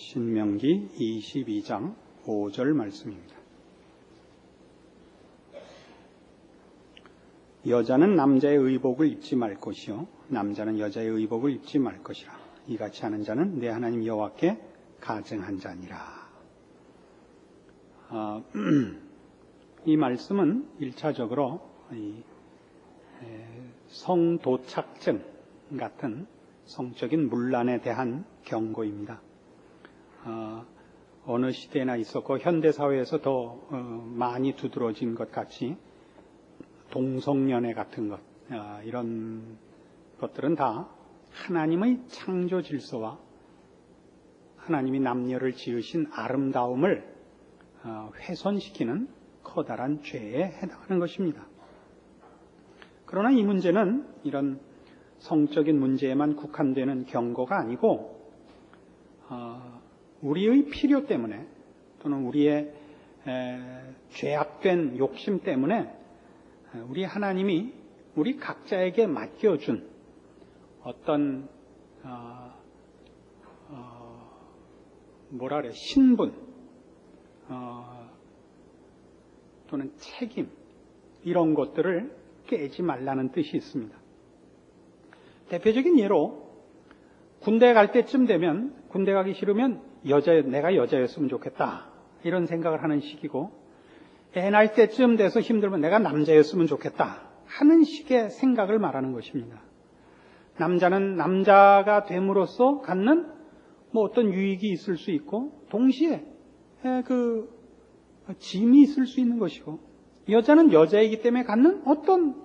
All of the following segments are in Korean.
신명기 22장 5절 말씀입니다. 여자는 남자의 의복을 입지 말 것이요 남자는 여자의 의복을 입지 말 것이라. 이같이 하는 자는 내 하나님 여호와께 가증한 자니라. 이 말씀은 1차적으로 성도착증 같은 성적인 문란에 대한 경고입니다. 어느 시대나 있었고 현대사회에서 더 많이 두드러진 것 같이 동성연애 같은 것, 이런 것들은 다 하나님의 창조 질서와 하나님이 남녀를 지으신 아름다움을 훼손시키는 커다란 죄에 해당하는 것입니다. 그러나 이 문제는 이런 성적인 문제에만 국한되는 경고가 아니고 우리의 필요 때문에 또는 우리의 죄악된 욕심 때문에 우리 하나님이 우리 각자에게 맡겨준 어떤 신분 또는 책임 이런 것들을 깨지 말라는 뜻이 있습니다. 대표적인 예로 군대 갈 때쯤 되면 군대 가기 싫으면 내가 여자였으면 좋겠다 이런 생각을 하는 시기고 애 낳을 때쯤 돼서 힘들면 내가 남자였으면 좋겠다 하는 식의 생각을 말하는 것입니다. 남자는 남자가 됨으로써 갖는 어떤 유익이 있을 수 있고 동시에 그 짐이 있을 수 있는 것이고 여자는 여자이기 때문에 갖는 어떤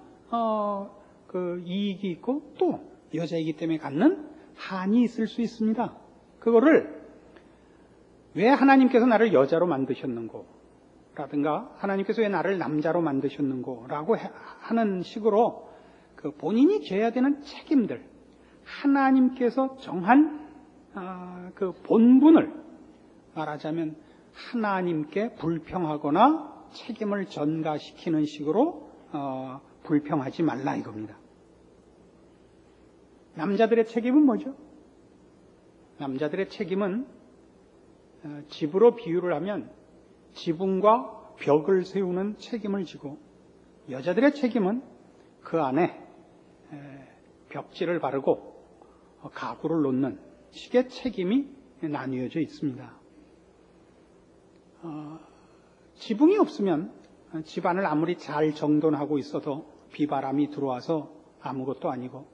그 이익이 있고 또 여자이기 때문에 갖는 한이 있을 수 있습니다. 그거를 왜 하나님께서 나를 여자로 만드셨는고 라든가 하나님께서 왜 나를 남자로 만드셨는고 라고 하는 식으로 그 본인이 져야 되는 책임들 하나님께서 정한 그 본분을 말하자면 하나님께 불평하거나 책임을 전가시키는 식으로 불평하지 말라 이겁니다. 남자들의 책임은 뭐죠? 남자들의 책임은 집으로 비유를 하면 지붕과 벽을 세우는 책임을 지고 여자들의 책임은 그 안에 벽지를 바르고 가구를 놓는 식의 책임이 나뉘어져 있습니다. 지붕이 없으면 집안을 아무리 잘 정돈하고 있어도 비바람이 들어와서 아무것도 아니고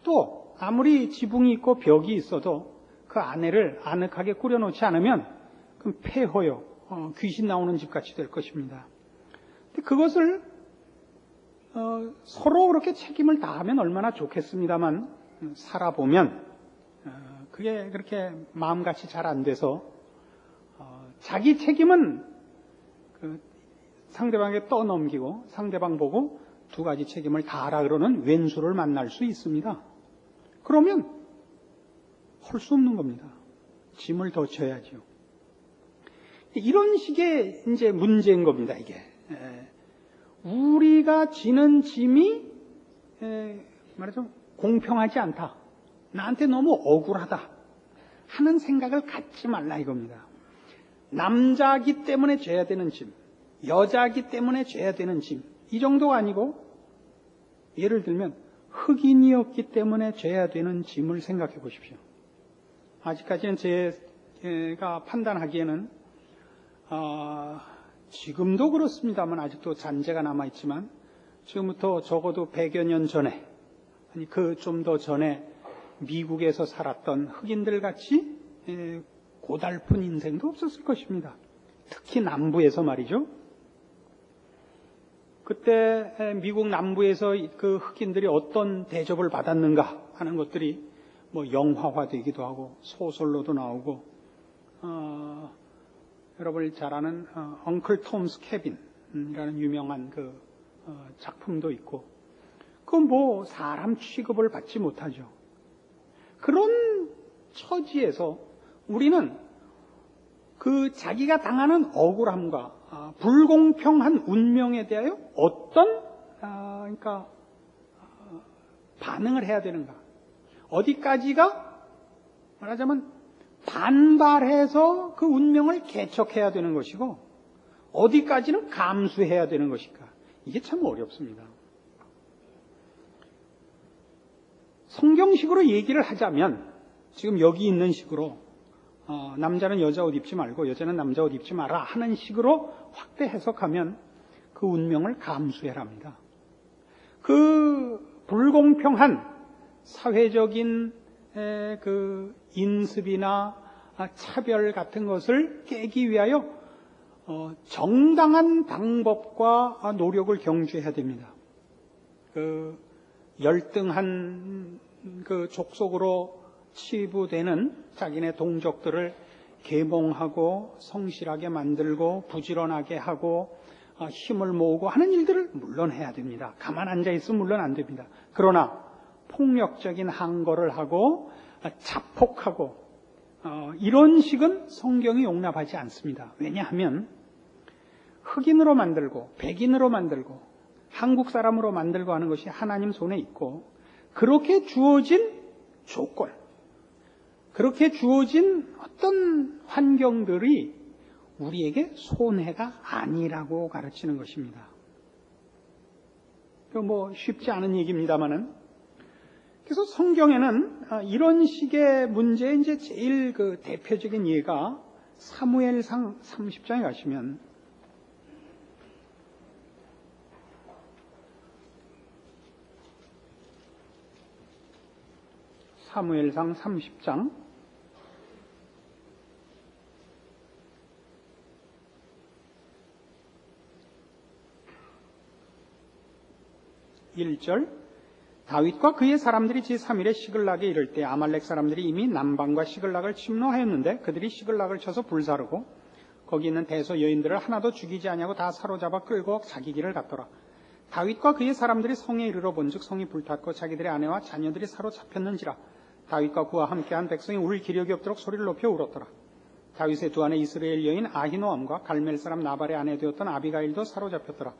또 아무리 지붕이 있고 벽이 있어도 그 안에를 아늑하게 꾸려놓지 않으면 그럼 폐허요, 귀신 나오는 집같이 될 것입니다. 근데 그것을 서로 그렇게 책임을 다하면 얼마나 좋겠습니다만 살아보면 그게 그렇게 마음같이 잘 안 돼서 자기 책임은 그 상대방에게 떠넘기고 상대방 보고 두 가지 책임을 다하라 그러는 왼수를 만날 수 있습니다. 그러면 할 수 없는 겁니다. 짐을 더 져야죠. 이런 식의 이제 문제인 겁니다. 이게 우리가 지는 짐이 말하자면 공평하지 않다. 나한테 너무 억울하다 하는 생각을 갖지 말라 이겁니다. 남자기 때문에 져야 되는 짐, 여자기 때문에 져야 되는 짐, 이 정도가 아니고 예를 들면 흑인이었기 때문에 져야 되는 짐을 생각해 보십시오. 아직까지는 제가 판단하기에는 지금도 그렇습니다만 아직도 잔재가 남아있지만 지금부터 적어도 100여 년 전에 아니 그 좀 더 전에 미국에서 살았던 흑인들 같이 고달픈 인생도 없었을 것입니다. 특히 남부에서 말이죠. 그때 미국 남부에서 그 흑인들이 어떤 대접을 받았는가 하는 것들이 영화화되기도 하고 소설로도 나오고 여러분이 잘 아는 엉클 톰스 캐빈이라는 유명한 그 작품도 있고 그건 사람 취급을 받지 못하죠. 그런 처지에서 우리는 그 자기가 당하는 억울함과 불공평한 운명에 대하여 어떤 반응을 해야 되는가? 어디까지가 말하자면 반발해서 그 운명을 개척해야 되는 것이고 어디까지는 감수해야 되는 것일까? 이게 참 어렵습니다. 성경식으로 얘기를 하자면 지금 여기 있는 식으로 남자는 여자 옷 입지 말고 여자는 남자 옷 입지 마라 하는 식으로 확대 해석하면 그 운명을 감수해랍니다. 그 불공평한 사회적인 그 인습이나 차별 같은 것을 깨기 위하여 정당한 방법과 노력을 경주해야 됩니다. 그 열등한 그 족속으로 치부되는 자기네 동족들을 계몽하고 성실하게 만들고 부지런하게 하고 힘을 모으고 하는 일들을 물론 해야 됩니다. 가만 앉아 있으면 물론 안 됩니다. 그러나 폭력적인 항거를 하고 자폭하고 이런 식은 성경이 용납하지 않습니다. 왜냐하면 흑인으로 만들고 백인으로 만들고 한국 사람으로 만들고 하는 것이 하나님 손에 있고 그렇게 주어진 조건, 그렇게 주어진 어떤 환경들이 우리에게 손해가 아니라고 가르치는 것입니다. 뭐 쉽지 않은 얘기입니다만은 그래서 성경에는 이런 식의 문제의 이제 제일 그 대표적인 예가 사무엘상 30장에 가시면 사무엘상 30장 1절 다윗과 그의 사람들이 제3일에 시글락에 이를 때 아말렉 사람들이 이미 남방과 시글락을 침노하였는데 그들이 시글락을 쳐서 불사르고 거기 있는 대소 여인들을 하나도 죽이지 아니하고 다 사로잡아 끌고 자기 길을 갔더라. 다윗과 그의 사람들이 성에 이르러 본즉 성이 불탔고 자기들의 아내와 자녀들이 사로잡혔는지라. 다윗과 그와 함께한 백성이 울 기력이 없도록 소리를 높여 울었더라. 다윗의 두 아내 이스라엘 여인 아히노암과 갈멜 사람 나발의 아내 되었던 아비가일도 사로잡혔더라.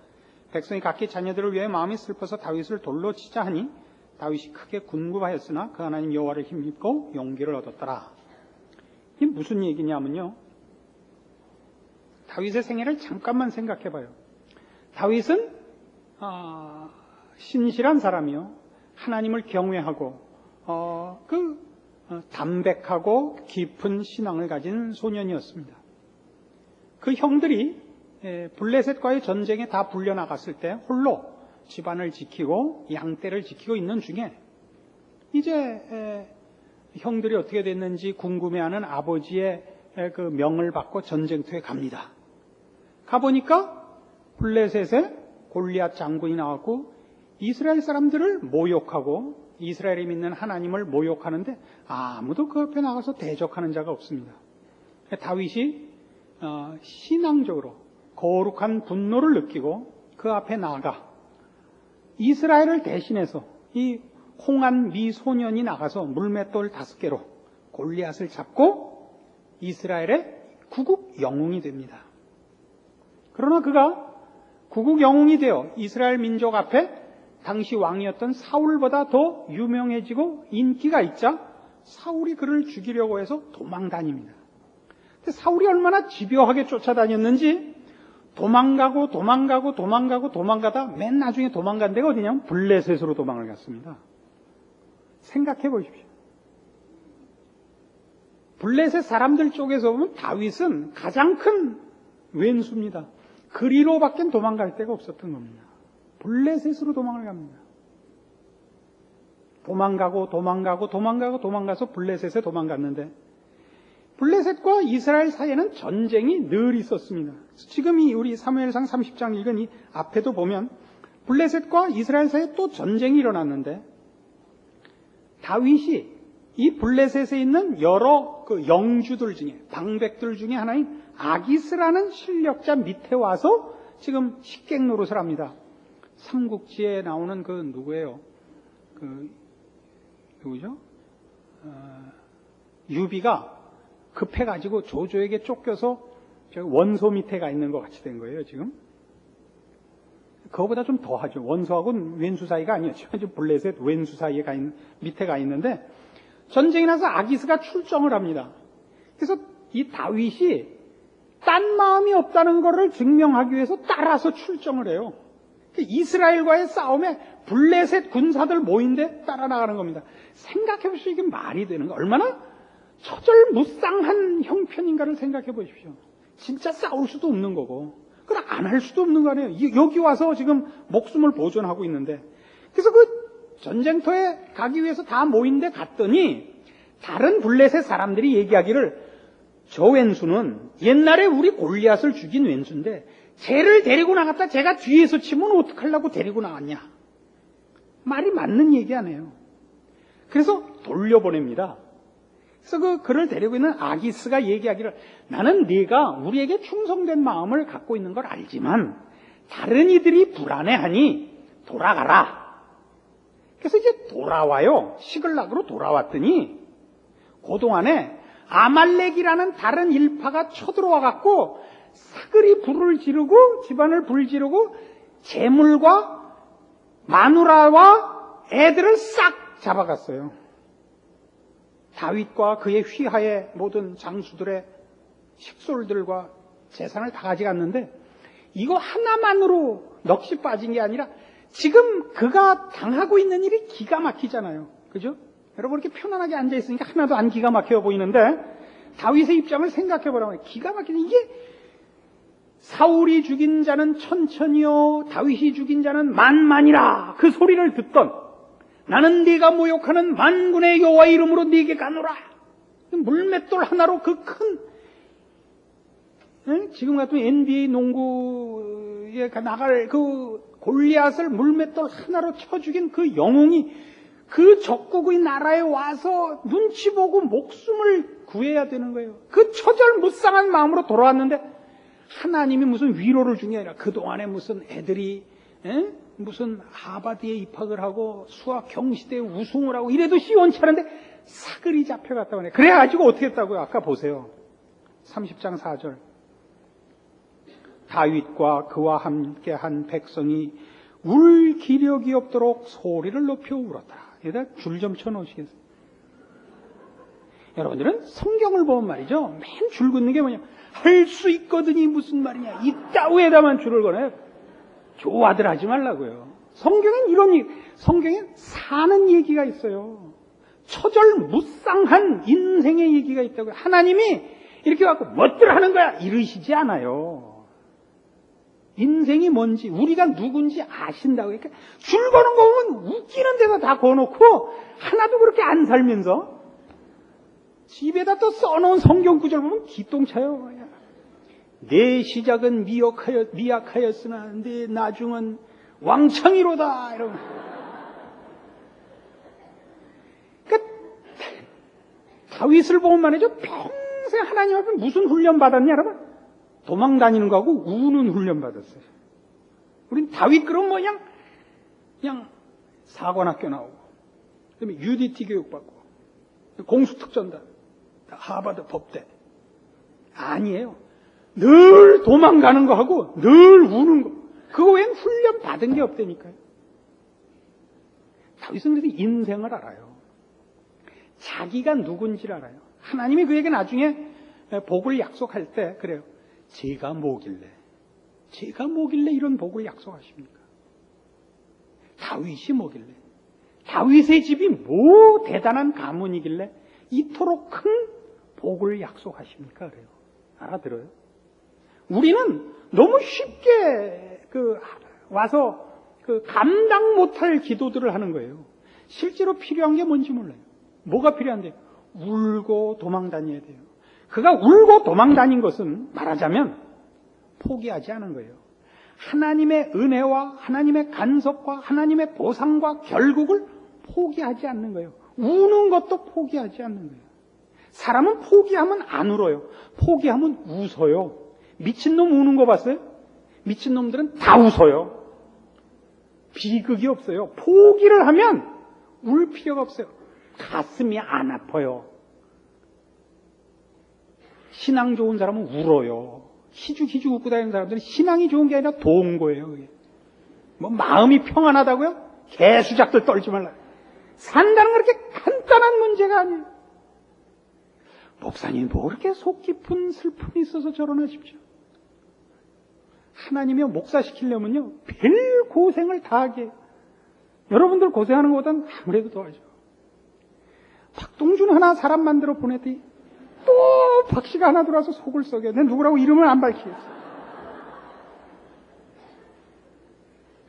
백성이 각기 자녀들을 위해 마음이 슬퍼서 다윗을 돌로 치자 하니 다윗이 크게 군구하였으나 그 하나님 여호와를 힘입고 용기를 얻었더라. 이게 무슨 얘기냐면요, 다윗의 생애를 잠깐만 생각해봐요. 다윗은 신실한 사람이요, 하나님을 경외하고 담백하고 깊은 신앙을 가진 소년이었습니다. 그 형들이 블레셋과의 전쟁에 다 불려나갔을 때 홀로 집안을 지키고 양떼를 지키고 있는 중에 이제 형들이 어떻게 됐는지 궁금해하는 아버지의 그 명을 받고 전쟁터에 갑니다. 가보니까 블레셋에 골리앗 장군이 나왔고 이스라엘 사람들을 모욕하고 이스라엘이 믿는 하나님을 모욕하는데 아무도 그 앞에 나가서 대적하는 자가 없습니다. 다윗이 신앙적으로 거룩한 분노를 느끼고 그 앞에 나아가 이스라엘을 대신해서 이 홍한 미소년이 나가서 물맷돌 5개로 골리앗을 잡고 이스라엘의 구국 영웅이 됩니다. 그러나 그가 구국 영웅이 되어 이스라엘 민족 앞에 당시 왕이었던 사울보다 더 유명해지고 인기가 있자 사울이 그를 죽이려고 해서 도망다닙니다. 근데 사울이 얼마나 집요하게 쫓아다녔는지 도망가다 맨 나중에 도망간 데가 어디냐면 블레셋으로 도망을 갔습니다. 생각해 보십시오. 블레셋 사람들 쪽에서 보면 다윗은 가장 큰 왼수입니다. 그리로밖에 도망갈 데가 없었던 겁니다. 블레셋으로 도망을 갑니다. 도망가서 블레셋에 도망갔는데 블레셋과 이스라엘 사이에는 전쟁이 늘 있었습니다. 지금 우리 사무엘상 30장 읽은 이 앞에도 보면 블레셋과 이스라엘 사이에 또 전쟁이 일어났는데 다윗이 이 블레셋에 있는 여러 그 영주들 중에 방백들 중에 하나인 아기스라는 실력자 밑에 와서 지금 식객 노릇을 합니다. 삼국지에 나오는 그 누구예요? 누구죠? 유비가 급해가지고 조조에게 쫓겨서 원소 밑에 가 있는 것 같이 된 거예요, 지금. 그거보다 좀 더하죠. 원소하고는 왼수 사이가 아니었죠. 블레셋 왼수 사이에 밑에 가 있는데 전쟁이 나서 아기스가 출정을 합니다. 그래서 이 다윗이 딴 마음이 없다는 것을 증명하기 위해서 따라서 출정을 해요. 이스라엘과의 싸움에 블레셋 군사들 모인데 따라 나가는 겁니다. 생각해 보십시오. 이게 말이 되는 거 얼마나 처절무쌍한 형편인가를 생각해 보십시오. 진짜 싸울 수도 없는 거고 그걸 안 할 수도 없는 거 아니에요. 여기 와서 지금 목숨을 보존하고 있는데. 그래서 그 전쟁터에 가기 위해서 다 모인데 갔더니 다른 블레셋 사람들이 얘기하기를 저 왼수는 옛날에 우리 골리앗을 죽인 왼수인데 쟤를 데리고 나갔다 제가 뒤에서 치면 어떡하려고 데리고 나왔냐. 말이 맞는 얘기 아니에요. 그래서 돌려보냅니다. 그래서 그를 데리고 있는 아기스가 얘기하기를 나는 네가 우리에게 충성된 마음을 갖고 있는 걸 알지만 다른 이들이 불안해하니 돌아가라. 그래서 이제 돌아와요. 시글락으로 돌아왔더니 그동안에 아말렉이라는 다른 일파가 쳐들어와 갖고 사그리 불을 지르고 집안을 불지르고 재물과 마누라와 애들을 싹 잡아갔어요. 다윗과 그의 휘하의 모든 장수들의 식솔들과 재산을 다 가져갔는데 이거 하나만으로 넋이 빠진 게 아니라 지금 그가 당하고 있는 일이 기가 막히잖아요. 그죠? 여러분 이렇게 편안하게 앉아있으니까 하나도 안 기가 막혀 보이는데 다윗의 입장을 생각해 보라면 기가 막히는 이게 사울이 죽인 자는 천천히요 다윗이 죽인 자는 만만이라 그 소리를 듣던 나는 네가 모욕하는 만군의 여호와 이름으로 네게 가노라. 물맷돌 하나로 그 큰 지금 같으면 NBA 농구에 나갈 그 골리앗을 물맷돌 하나로 쳐 죽인 그 영웅이 그 적국의 나라에 와서 눈치 보고 목숨을 구해야 되는 거예요. 그 처절무쌍한 마음으로 돌아왔는데 하나님이 무슨 위로를 준 게 아니라 그동안에 무슨 애들이 무슨 하버드에 입학을 하고 수학 경시대에 우승을 하고 이래도 시원치 않은데 사글이 잡혀갔다고 하네. 그래가지고 어떻게 했다고요? 아까 보세요. 30장 4절. 다윗과 그와 함께한 백성이 울 기력이 없도록 소리를 높여 울었다. 여기다 줄 좀 쳐놓으시겠어요? 여러분들은 성경을 보면 말이죠. 맨 줄 긋는 게 뭐냐. 할 수 있거든이 무슨 말이냐. 이따위에다만 줄을 거네. 좋아들 하지 말라고요. 성경엔 이런 얘기, 성경엔 사는 얘기가 있어요. 처절무쌍한 인생의 얘기가 있다고요. 하나님이 이렇게 갖고 멋들 하는 거야 이러시지 않아요. 인생이 뭔지 우리가 누군지 아신다고. 그러니까 줄 거는 거 보면 웃기는 데다 다 거놓고 하나도 그렇게 안 살면서 집에다 또 써놓은 성경 구절 보면 기똥차요. 내 시작은 미약하였으나 내 나중은 왕창이로다. 이러면. 그러니까 다윗을 보면 말이죠. 평생 하나님 앞에 무슨 훈련 받았냐 여러분? 도망 다니는 거하고 우는 훈련 받았어요. 우린 다윗 그럼 그냥 사관학교 나오고 그다음에 UDT 교육 받고 공수특전단 하버드 법대 아니에요. 늘 도망가는 거 하고 늘 우는 거. 그거 외엔 훈련 받은 게 없다니까요. 다윗은 그래서 인생을 알아요. 자기가 누군지를 알아요. 하나님이 그에게 나중에 복을 약속할 때 그래요. 제가 뭐길래 이런 복을 약속하십니까? 다윗이 뭐길래? 다윗의 집이 뭐 대단한 가문이길래 이토록 큰 복을 약속하십니까? 그래요. 알아들어요? 우리는 너무 쉽게 와서 감당 못할 기도들을 하는 거예요. 실제로 필요한 게 뭔지 몰라요. 뭐가 필요한데요? 울고 도망 다녀야 돼요. 그가 울고 도망 다닌 것은 말하자면 포기하지 않은 거예요. 하나님의 은혜와 하나님의 간섭과 하나님의 보상과 결국을 포기하지 않는 거예요. 우는 것도 포기하지 않는 거예요. 사람은 포기하면 안 울어요. 포기하면 웃어요. 미친놈 우는 거 봤어요? 미친놈들은 다 웃어요. 비극이 없어요. 포기를 하면 울 필요가 없어요. 가슴이 안 아파요. 신앙 좋은 사람은 울어요. 희죽희죽 웃고 다니는 사람들은 신앙이 좋은 게 아니라 동거예요. 그게. 뭐 마음이 평안하다고요? 개수작들 떨지 말라. 산다는 건 그렇게 간단한 문제가 아니에요. 목사님, 뭐 그렇게 속 깊은 슬픔이 있어서 저런하십시오. 하나님이 목사시키려면요, 별 고생을 다 하게 해요. 여러분들 고생하는 것보다는 아무래도 더 하죠. 박동준 하나 사람 만들어 보냈더니 또 박씨가 하나 들어와서 속을 썩여. 내 누구라고 이름을 안 밝히겠어.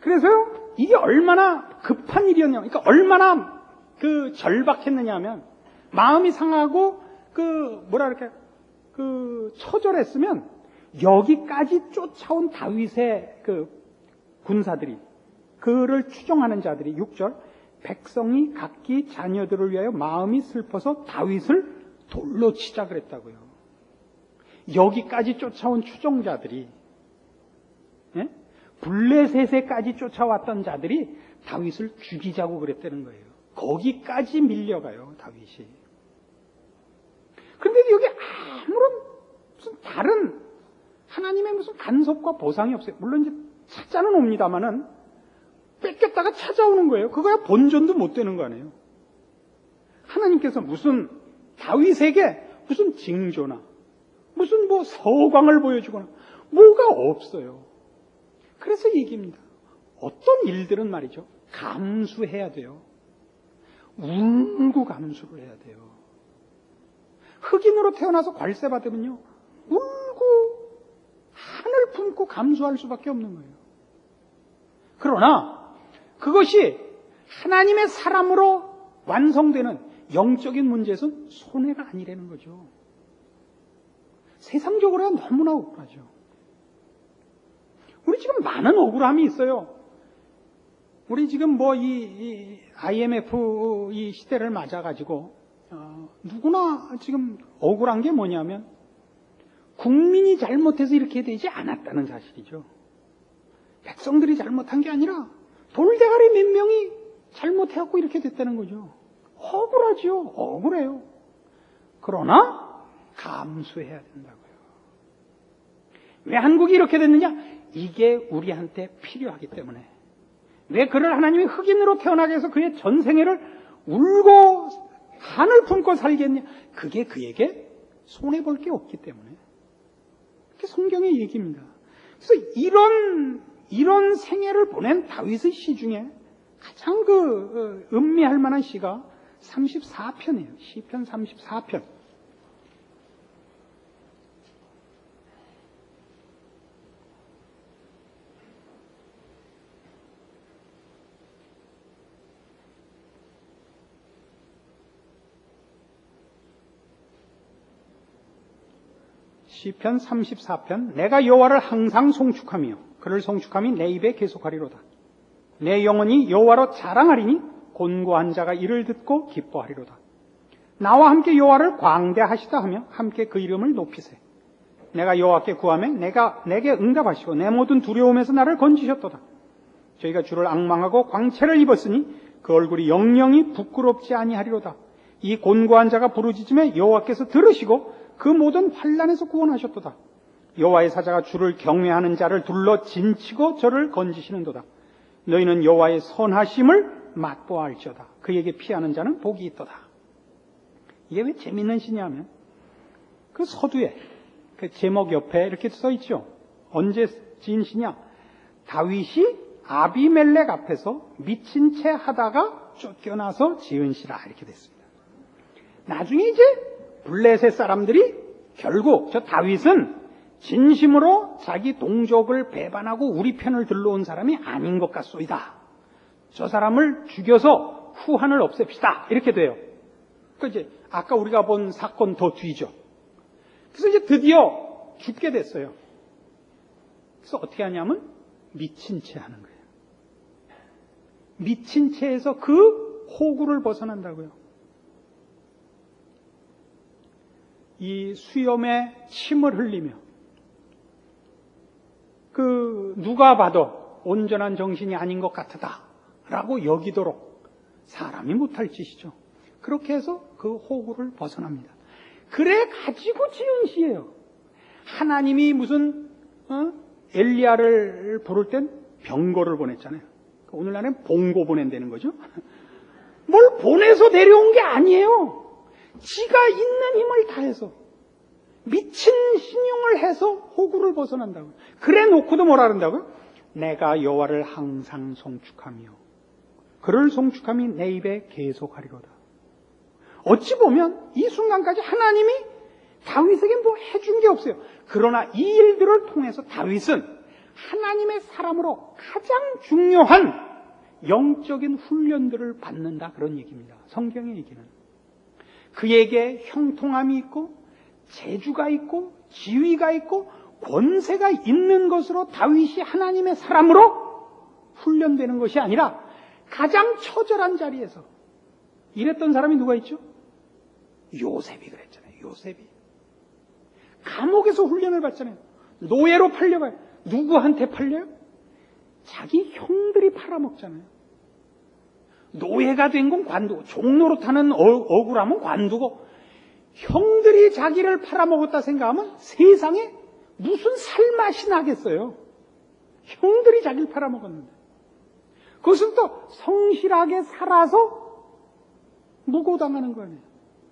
그래서요, 이게 얼마나 급한 일이었냐. 그러니까 얼마나 절박했느냐 하면, 마음이 상하고, 처절했으면, 여기까지 쫓아온 다윗의 군사들이, 그를 추종하는 자들이 6절, 백성이 각기 자녀들을 위하여 마음이 슬퍼서 다윗을 돌로 치자 그랬다고요. 여기까지 쫓아온 추종자들이, 예? 블레셋에까지 쫓아왔던 자들이 다윗을 죽이자고 그랬다는 거예요. 거기까지 밀려가요, 다윗이. 그런데 여기 아무런 무슨 다른 하나님의 무슨 간섭과 보상이 없어요. 물론 이제 찾아는 옵니다만은 뺏겼다가 찾아오는 거예요. 그거야 본전도 못 되는 거 아니에요. 하나님께서 무슨 다윗에게 무슨 징조나 무슨 서광을 보여주거나 뭐가 없어요. 그래서 얘기입니다. 어떤 일들은 말이죠, 감수해야 돼요. 울고 감수를 해야 돼요. 흑인으로 태어나서 괄세 받으면요, 울고 한을 품고 감수할 수밖에 없는 거예요. 그러나 그것이 하나님의 사람으로 완성되는 영적인 문제에서는 손해가 아니라는 거죠. 세상적으로는 너무나 억울하죠. 우리 지금 많은 억울함이 있어요. 우리 지금 이 IMF 이 시대를 맞아가지고, 누구나 지금 억울한 게 뭐냐면, 국민이 잘못해서 이렇게 되지 않았다는 사실이죠. 백성들이 잘못한 게 아니라, 돌대가리 몇 명이 잘못해갖고 이렇게 됐다는 거죠. 억울하죠. 억울해요. 그러나, 감수해야 된다고요. 왜 한국이 이렇게 됐느냐? 이게 우리한테 필요하기 때문에. 왜 그를 하나님이 흑인으로 태어나게 해서 그의 전생애를 울고 한을 품고 살겠냐? 그게 그에게 손해볼 게 없기 때문에. 그게 성경의 얘기입니다. 그래서 이런 생애를 보낸 다윗의 시 중에 가장 음미할 만한 시가 34편이에요. 시편 34편. 시편 34편. 내가 여호와를 항상 송축하며 그를 송축함이 내 입에 계속하리로다. 내 영혼이 여호와로 자랑하리니 곤고한 자가 이를 듣고 기뻐하리로다. 나와 함께 여호와를 광대하시다 하며 함께 그 이름을 높이세. 내가 여호와께 구하매 내게 응답하시고 내 모든 두려움에서 나를 건지셨도다. 저희가 주를 앙망하고 광채를 입었으니 그 얼굴이 영영이 부끄럽지 아니하리로다. 이 곤고한 자가 부르짖음에 여호와께서 들으시고 그 모든 환난에서 구원하셨도다. 여호와의 사자가 주를 경외하는 자를 둘러 진치고 저를 건지시는도다. 너희는 여호와의 선하심을 맛보아할지어다. 그에게 피하는 자는 복이 있도다. 이게 왜 재밌는 시냐면, 그 서두에 그 제목 옆에 이렇게 써 있죠. 언제 지은 시냐? 다윗이 아비멜렉 앞에서 미친 채 하다가 쫓겨나서 지은 시라 이렇게 됐습니다. 나중에 이제 블레셋 사람들이 결국 저 다윗은 진심으로 자기 동족을 배반하고 우리 편을 들러온 사람이 아닌 것 같소이다. 저 사람을 죽여서 후한을 없앱시다. 이렇게 돼요. 그 이제 아까 우리가 본 사건 더 뒤죠. 그래서 이제 드디어 죽게 됐어요. 그래서 어떻게 하냐면 미친 채 하는 거예요. 미친 채에서 그 호구를 벗어난다고요. 이 수염에 침을 흘리며 누가 봐도 온전한 정신이 아닌 것 같다 라고 여기도록 사람이 못할 짓이죠. 그렇게 해서 그 호구를 벗어납니다. 그래 가지고 지은 시예요. 하나님이 무슨 엘리야를 부를 땐 병거를 보냈잖아요. 오늘날엔 봉고 보낸다는 거죠. 뭘 보내서 내려온 게 아니에요. 지가 있는 힘을 다해서 미친 신용을 해서 호구를 벗어난다고요. 그래 놓고도 뭐라 그런다고요? 내가 여호와를 항상 송축하며 그를 송축함이 내 입에 계속하리로다. 어찌 보면 이 순간까지 하나님이 다윗에게 뭐 해준 게 없어요. 그러나 이 일들을 통해서 다윗은 하나님의 사람으로 가장 중요한 영적인 훈련들을 받는다, 그런 얘기입니다. 성경의 얘기는. 그에게 형통함이 있고 재주가 있고 지위가 있고 권세가 있는 것으로 다윗이 하나님의 사람으로 훈련되는 것이 아니라 가장 처절한 자리에서 이랬던 사람이 누가 있죠? 요셉이 그랬잖아요. 요셉이 감옥에서 훈련을 받잖아요. 노예로 팔려가요. 누구한테 팔려요? 자기 형들이 팔아먹잖아요. 노예가 된 건 관두고, 종노릇하는 억울함은 관두고, 형들이 자기를 팔아먹었다 생각하면 세상에 무슨 살맛이 나겠어요. 형들이 자기를 팔아먹었는데. 그것은 또 성실하게 살아서 무고당하는 거예요.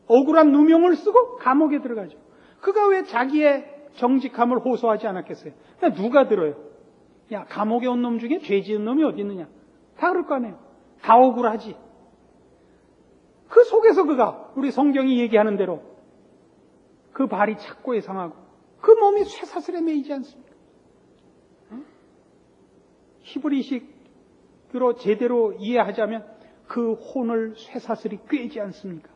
억울한 누명을 쓰고 감옥에 들어가죠. 그가 왜 자기의 정직함을 호소하지 않았겠어요? 누가 들어요? 야, 감옥에 온 놈 중에 죄 지은 놈이 어디 있느냐? 다 그럴 거 아니에요. 다 억울하지. 그 속에서 그가 우리 성경이 얘기하는 대로 그 발이 착고에 상하고 그 몸이 쇠사슬에 매이지 않습니까? 히브리식으로 제대로 이해하자면 그 혼을 쇠사슬이 꿰지 않습니까?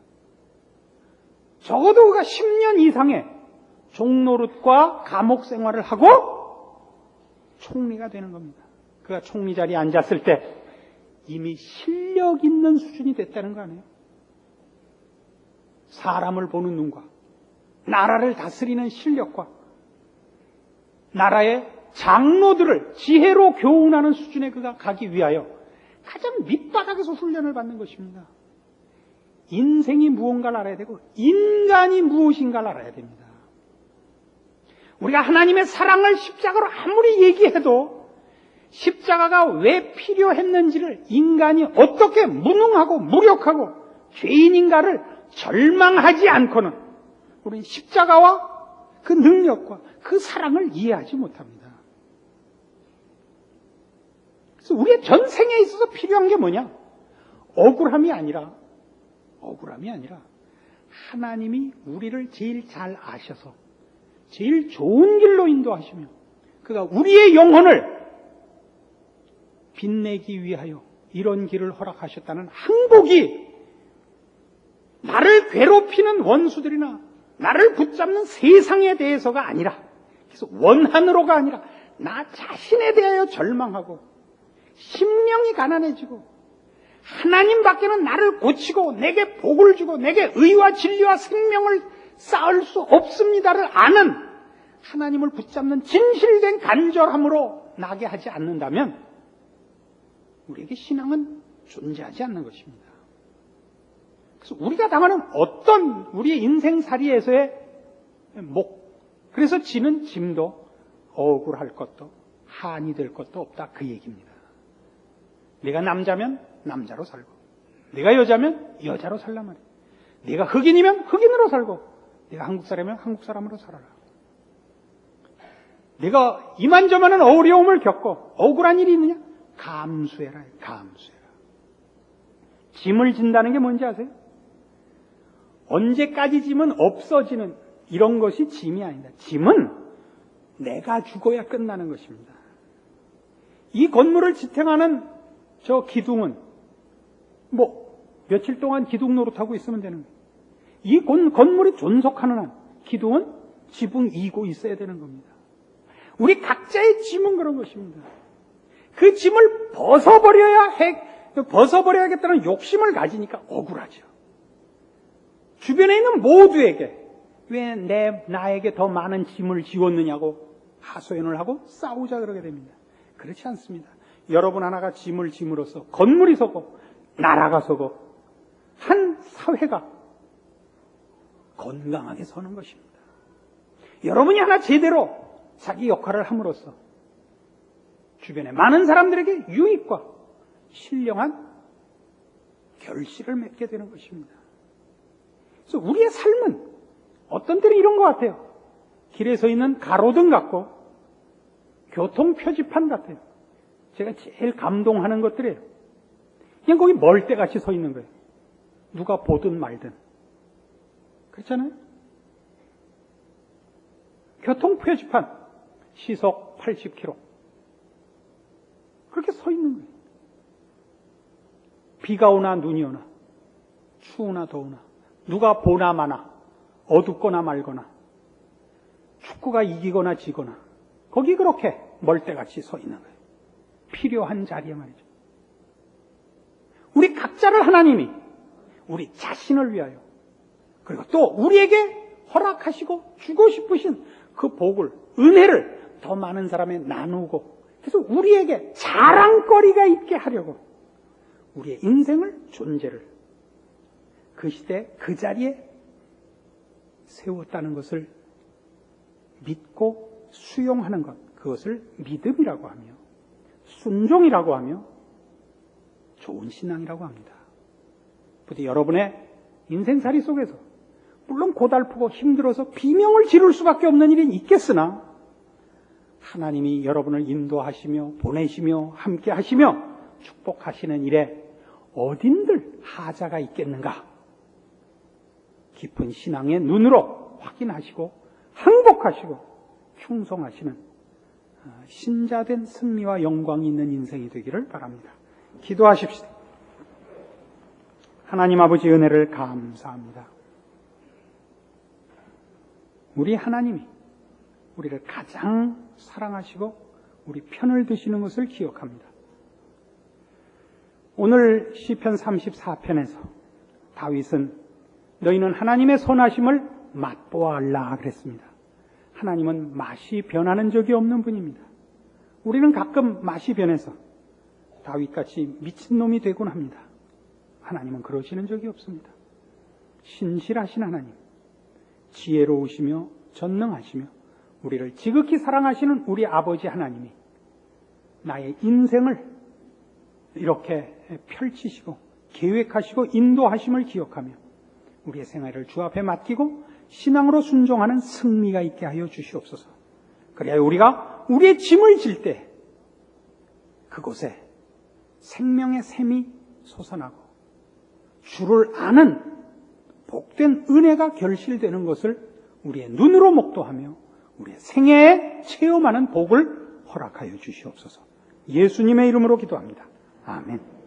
적어도 그가 10년 이상의 종노릇과 감옥 생활을 하고 총리가 되는 겁니다. 그가 총리 자리에 앉았을 때 이미 실력 있는 수준이 됐다는 거 아니에요? 사람을 보는 눈과 나라를 다스리는 실력과 나라의 장로들을 지혜로 교훈하는 수준에 그가 가기 위하여 가장 밑바닥에서 훈련을 받는 것입니다. 인생이 무언가를 알아야 되고 인간이 무엇인가를 알아야 됩니다. 우리가 하나님의 사랑을 십자가로 아무리 얘기해도 십자가가 왜 필요했는지를 인간이 어떻게 무능하고 무력하고 죄인인가를 절망하지 않고는 우리는 십자가와 그 능력과 그 사랑을 이해하지 못합니다. 그래서 우리의 전생에 있어서 필요한 게 뭐냐? 억울함이 아니라 하나님이 우리를 제일 잘 아셔서 제일 좋은 길로 인도하시며 그가 우리의 영혼을 빛내기 위하여 이런 길을 허락하셨다는 항복이 나를 괴롭히는 원수들이나 나를 붙잡는 세상에 대해서가 아니라, 그래서 원한으로가 아니라 나 자신에 대하여 절망하고 심령이 가난해지고 하나님 밖에는 나를 고치고 내게 복을 주고 내게 의와 진리와 생명을 쌓을 수 없습니다를 아는 하나님을 붙잡는 진실된 간절함으로 나게 하지 않는다면 우리에게 신앙은 존재하지 않는 것입니다. 그래서 우리가 당하는 어떤 우리의 인생살이에서의 그래서 지는 짐도 억울할 것도 한이 될 것도 없다, 그 얘기입니다. 내가 남자면 남자로 살고 내가 여자면 여자로 살란 말이에요. 내가 흑인이면 흑인으로 살고 내가 한국 사람이면 한국 사람으로 살아라. 내가 이만저만한 어려움을 겪고 억울한 일이 있느냐? 감수해라. 짐을 진다는 게 뭔지 아세요? 언제까지 짐은 없어지는 이런 것이 짐이 아니다. 짐은 내가 죽어야 끝나는 것입니다. 이 건물을 지탱하는 저 기둥은 며칠 동안 기둥 노릇하고 있으면 되는 거예요. 이 건물이 존속하는 한 기둥은 지붕 이고 있어야 되는 겁니다. 우리 각자의 짐은 그런 것입니다. 그 짐을 벗어버려야겠다는 욕심을 가지니까 억울하죠. 주변에 있는 모두에게 왜 나에게 더 많은 짐을 지웠느냐고 하소연을 하고 싸우자 그러게 됩니다. 그렇지 않습니다. 여러분 하나가 짐을 짐으로써 건물이 서고 나라가 서고 한 사회가 건강하게 서는 것입니다. 여러분이 하나 제대로 자기 역할을 함으로써 주변의 많은 사람들에게 유익과 신령한 결실을 맺게 되는 것입니다. 그래서 우리의 삶은 어떤 때는 이런 것 같아요. 길에 서 있는 가로등 같고 교통 표지판 같아요. 제가 제일 감동하는 것들이에요. 그냥 거기 멀대같이 서 있는 거예요. 누가 보든 말든. 그렇잖아요? 교통 표지판 시속 80km 그렇게 서 있는 거예요. 비가 오나 눈이 오나 추우나 더우나 누가 보나 마나 어둡거나 맑거나 축구가 이기거나 지거나 거기 그렇게 멀대같이 서 있는 거예요. 필요한 자리에 말이죠. 우리 각자를 하나님이 우리 자신을 위하여 그리고 또 우리에게 허락하시고 주고 싶으신 그 복을, 은혜를 더 많은 사람에 나누고 그래서 우리에게 자랑거리가 있게 하려고 우리의 인생을, 존재를 그 시대 그 자리에 세웠다는 것을 믿고 수용하는 것, 그것을 믿음이라고 하며 순종이라고 하며 좋은 신앙이라고 합니다. 부디 여러분의 인생살이 속에서 물론 고달프고 힘들어서 비명을 지를 수밖에 없는 일이 있겠으나 하나님이 여러분을 인도하시며 보내시며 함께 하시며 축복하시는 일에 어딘들 하자가 있겠는가? 깊은 신앙의 눈으로 확인하시고 항복하시고 충성하시는 신자된 승리와 영광이 있는 인생이 되기를 바랍니다. 기도하십시다. 하나님 아버지 은혜를 감사합니다. 우리 하나님이 우리를 가장 사랑하시고 우리 편을 드시는 것을 기억합니다. 오늘 시편 34편에서 다윗은 너희는 하나님의 선하심을 맛보아 알라 그랬습니다. 하나님은 맛이 변하는 적이 없는 분입니다. 우리는 가끔 맛이 변해서 다윗같이 미친놈이 되곤 합니다. 하나님은 그러시는 적이 없습니다. 신실하신 하나님, 지혜로우시며 전능하시며 우리를 지극히 사랑하시는 우리 아버지 하나님이 나의 인생을 이렇게 펼치시고 계획하시고 인도하심을 기억하며 우리의 생활을 주 앞에 맡기고 신앙으로 순종하는 승리가 있게 하여 주시옵소서. 그래야 우리가 우리의 짐을 질 때 그곳에 생명의 샘이 솟아나고 주를 아는 복된 은혜가 결실되는 것을 우리의 눈으로 목도하며 우리의 생애에 체험하는 복을 허락하여 주시옵소서. 예수님의 이름으로 기도합니다. 아멘.